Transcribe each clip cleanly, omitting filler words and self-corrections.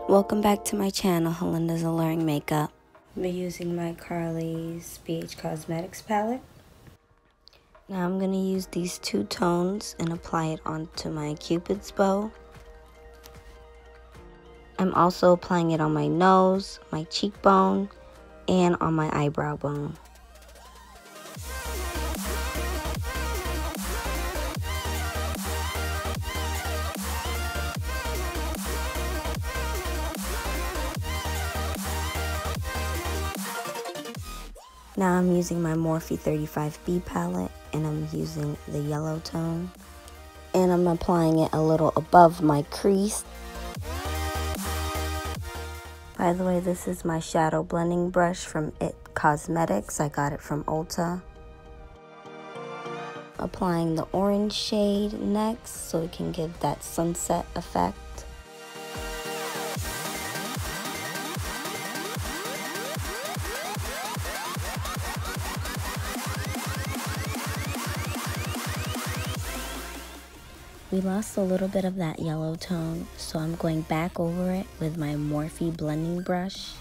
Welcome back to my channel, Helinda's Alluring Makeup. I'll be using my Carli's BH Cosmetics palette. Now I'm going to use these two tones and apply it onto my Cupid's bow. I'm also applying it on my nose, my cheekbone, and on my eyebrow bone. Now I'm using my Morphe 35B palette, and I'm using the yellow tone. And I'm applying it a little above my crease. By the way, this is my shadow blending brush from It Cosmetics. I got it from Ulta. Applying the orange shade next so it can give that sunset effect. We lost a little bit of that yellow tone, so I'm going back over it with my Morphe blending brush.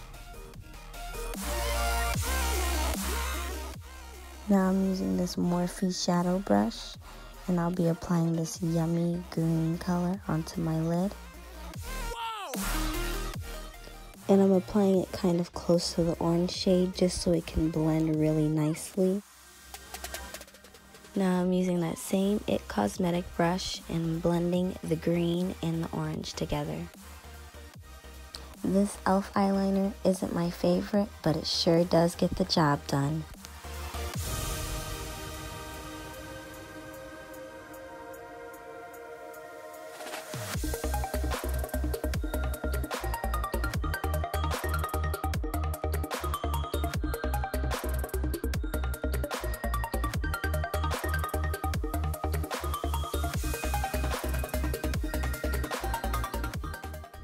Now I'm using this Morphe shadow brush, and I'll be applying this yummy green color onto my lid. And I'm applying it kind of close to the orange shade just so it can blend really nicely. Now I'm using that same It Cosmetic brush and blending the green and the orange together. This e.l.f. eyeliner isn't my favorite, but it sure does get the job done.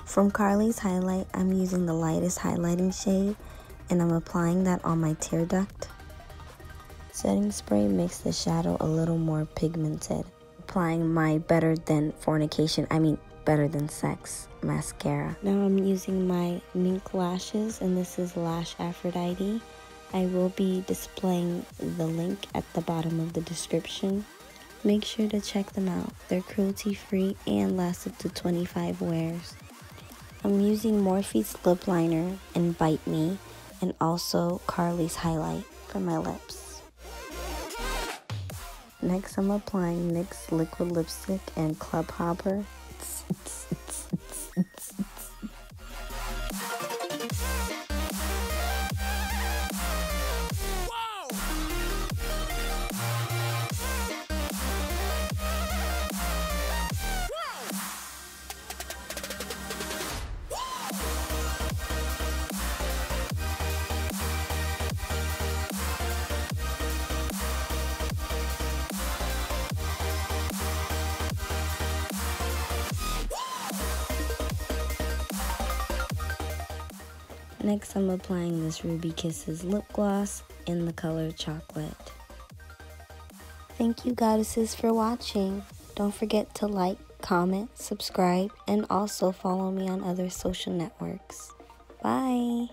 From Carli's highlight, I'm using the lightest highlighting shade, and I'm applying that on my tear duct. Setting spray makes the shadow a little more pigmented. Applying my Better Than Sex mascara. Now I'm using my Mink lashes, and this is Lash Aphrodite. I will be displaying the link at the bottom of the description. Make sure to check them out. They're cruelty-free and last up to 25 wears. I'm using Morphe's lip liner and Bite Me, and also Carli's highlight for my lips. Next I'm applying NYX liquid lipstick and Club Hopper. Next, I'm applying this Ruby Kisses lip gloss in the color Chocolate. Thank you, goddesses, for watching. Don't forget to like, comment, subscribe, and also follow me on other social networks. Bye!